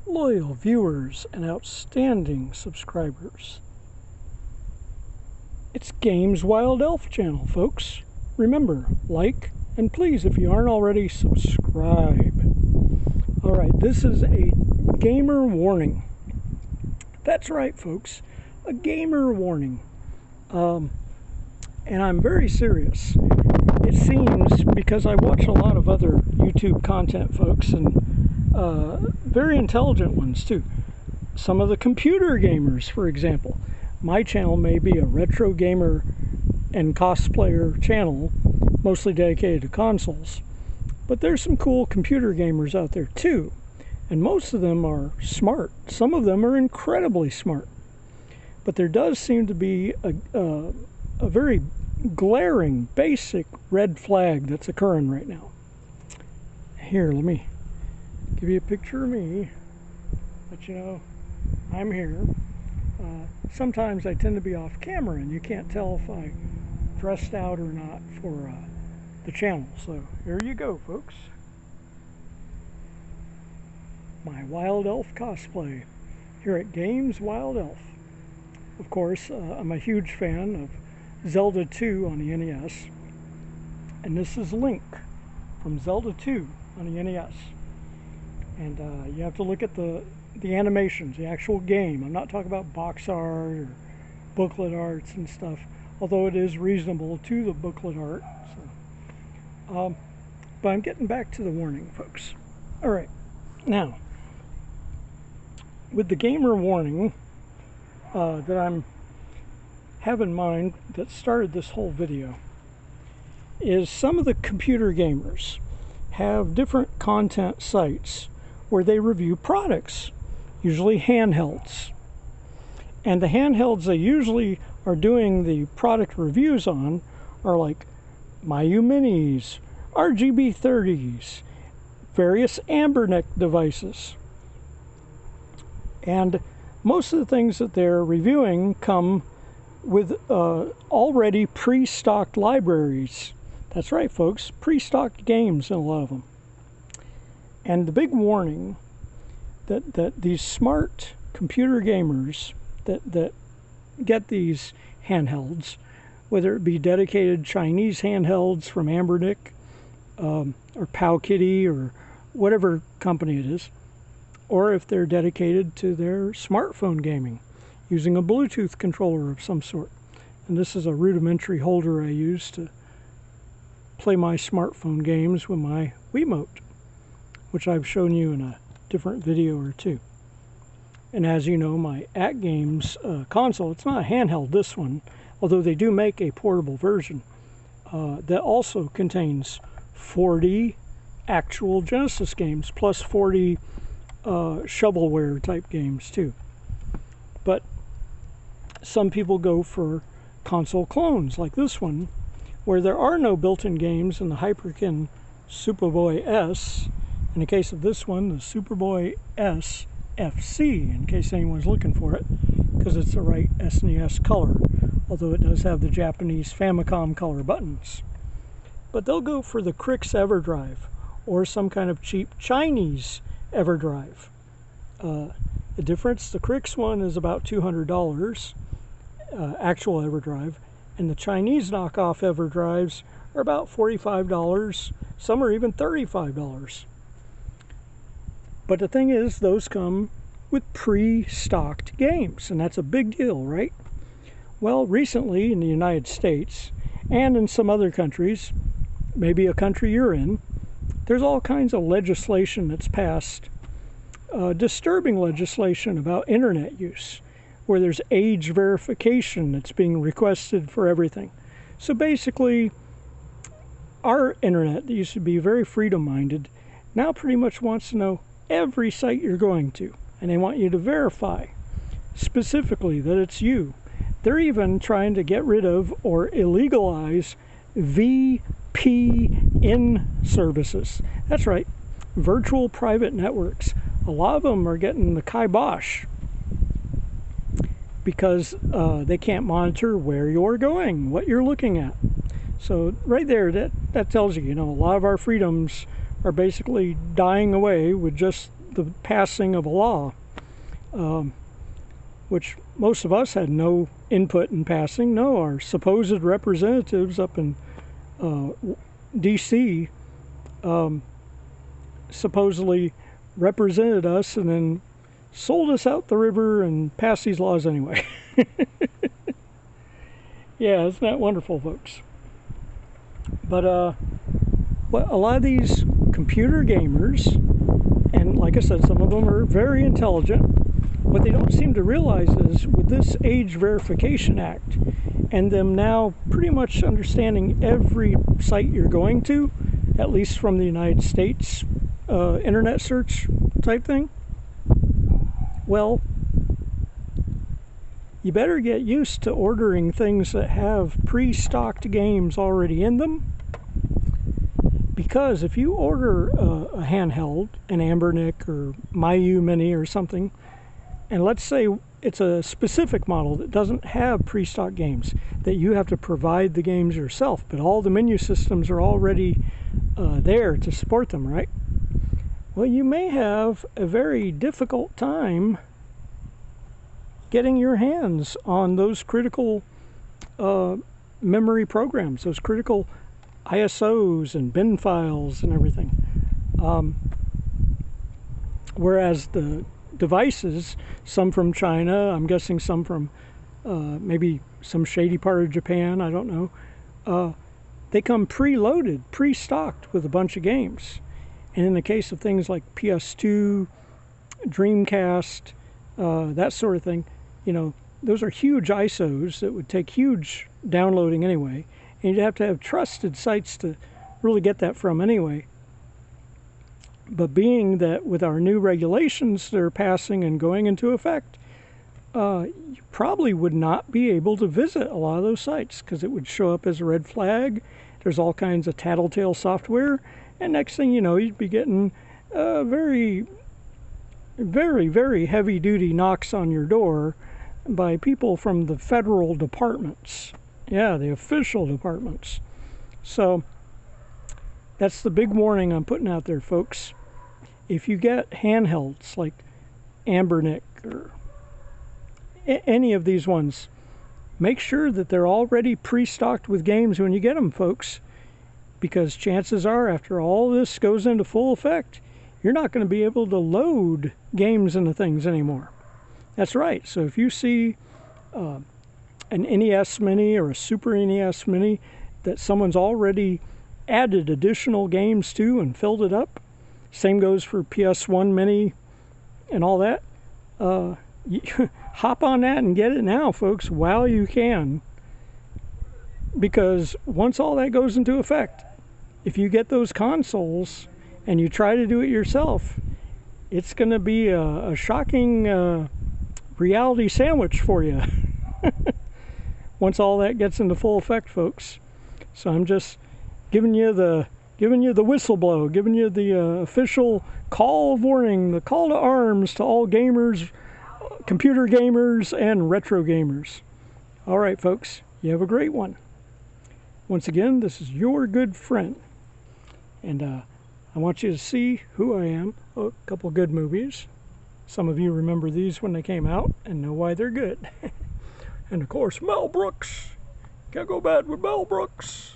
loyal viewers and outstanding subscribers. It's Games Wild Elf channel, folks. Remember, like, and please, if you aren't already, subscribe. Alright, this is a gamer warning. That's right, folks. A gamer warning. And I'm very serious. It seems, because I watch a lot of other YouTube content, folks, and very intelligent ones too. Some of the computer gamers, for example. My channel may be a retro gamer and cosplayer channel, mostly dedicated to consoles. But there's some cool computer gamers out there too. And most of them are smart. Some of them are incredibly smart. But there does seem to be a very glaring, basic red flag that's occurring right now. Here, let me give you a picture of me. Let you know I'm here. Sometimes I tend to be off camera and you can't tell if I dressed out or not for the channel. So here you go, folks. My Wild Elf cosplay here at Games Wild Elf. Of course, I'm a huge fan of Zelda 2 on the NES. And this is Link from Zelda 2 on the NES. And you have to look at the animations, the actual game. I'm not talking about box art or booklet arts and stuff, although it is reasonable to the booklet art. So, but I'm getting back to the warning, folks. All right, now, with the gamer warning that I'm have in mind that started this whole video, is some of the computer gamers have different content sites where they review products, usually handhelds. And the handhelds they usually are doing the product reviews on are like maiyoo minis, RGB 30s, various Anbernic devices. And most of the things that they're reviewing come with already pre-stocked libraries. That's right, folks, pre-stocked games in a lot of them. And the big warning that these smart computer gamers that get these handhelds, whether it be dedicated Chinese handhelds from Anbernic or PowKiddy or whatever company it is, or if they're dedicated to their smartphone gaming using a Bluetooth controller of some sort. And this is a rudimentary holder I use to play my smartphone games with my Wiimote, which I've shown you in a different video or two. And as you know, my AtGames console, it's not a handheld, this one, although they do make a portable version that also contains 40 actual Genesis games, plus 40 shovelware type games too. But some people go for console clones like this one, where there are no built-in games in the Hyperkin Superboy S. In the case of this one, the Superboy S FC, in case anyone's looking for it, because it's the right SNES color, although it does have the Japanese Famicom color buttons. But they'll go for the Crix EverDrive, or some kind of cheap Chinese EverDrive. The difference, the Crix one is about $200, actual EverDrive, and the Chinese knockoff EverDrives are about $45, some are even $35. But the thing is, those come with pre-stocked games, and that's a big deal, right? Well, recently in the United States, and in some other countries, maybe a country you're in, there's all kinds of legislation that's passed, disturbing legislation about internet use, where there's age verification that's being requested for everything. So basically, our internet that used to be very freedom-minded now pretty much wants to know every site you're going to, and they want you to verify specifically that it's you. They're even trying to get rid of or illegalize VPN services. That's right, virtual private networks. A lot of them are getting the kibosh because they can't monitor where you're going, what you're looking at. So right there, that tells you, a lot of our freedoms are basically dying away with just the passing of a law, which most of us had no input in passing. No, our supposed representatives up in D.C. Supposedly represented us and then sold us out the river and passed these laws anyway. Yeah, isn't that wonderful, folks? But a lot of these computer gamers, and like I said, some of them are very intelligent, what they don't seem to realize is with this Age Verification Act and them now pretty much understanding every site you're going to, at least from the United States, internet search type thing, well, you better get used to ordering things that have pre-stocked games already in them, because if you order a handheld, an Anbernic or maiyoo Mini or something, and let's say it's a specific model that doesn't have pre-stocked games, that you have to provide the games yourself, but all the menu systems are already there to support them, right? Well, you may have a very difficult time getting your hands on those critical memory programs, those critical ISOs and bin files and everything. Whereas the devices, some from China, I'm guessing some from maybe some shady part of Japan, I don't know, they come preloaded, pre-stocked with a bunch of games. And in the case of things like PS2, Dreamcast, that sort of thing, you know, those are huge ISOs that would take huge downloading anyway. And you'd have to have trusted sites to really get that from anyway. But being that with our new regulations that are passing and going into effect, you probably would not be able to visit a lot of those sites because it would show up as a red flag. There's all kinds of tattletale software. And next thing you know, you'd be getting very, very, very heavy-duty knocks on your door by people from the federal departments. Yeah, the official departments. So that's the big warning I'm putting out there, folks. If you get handhelds like Anbernic or any of these ones, make sure that they're already pre-stocked with games when you get them, folks. Because chances are, after all this goes into full effect, you're not going to be able to load games into things anymore. That's right. So if you see an NES Mini or a Super NES Mini that someone's already added additional games to and filled it up, same goes for PS1 Mini and all that, hop on that and get it now, folks, while you can. Because once all that goes into effect, if you get those consoles and you try to do it yourself, it's going to be a shocking reality sandwich for you. Once all that gets into full effect, folks. So I'm just giving you the whistle blow, giving you the official call of warning, the call to arms to all gamers, computer gamers, and retro gamers. All right, folks, you have a great one. Once again, this is your good friend. And I want you to see who I am. A couple good movies. Some of you remember these when they came out and know why they're good. And of course, Mel Brooks. Can't go bad with Mel Brooks.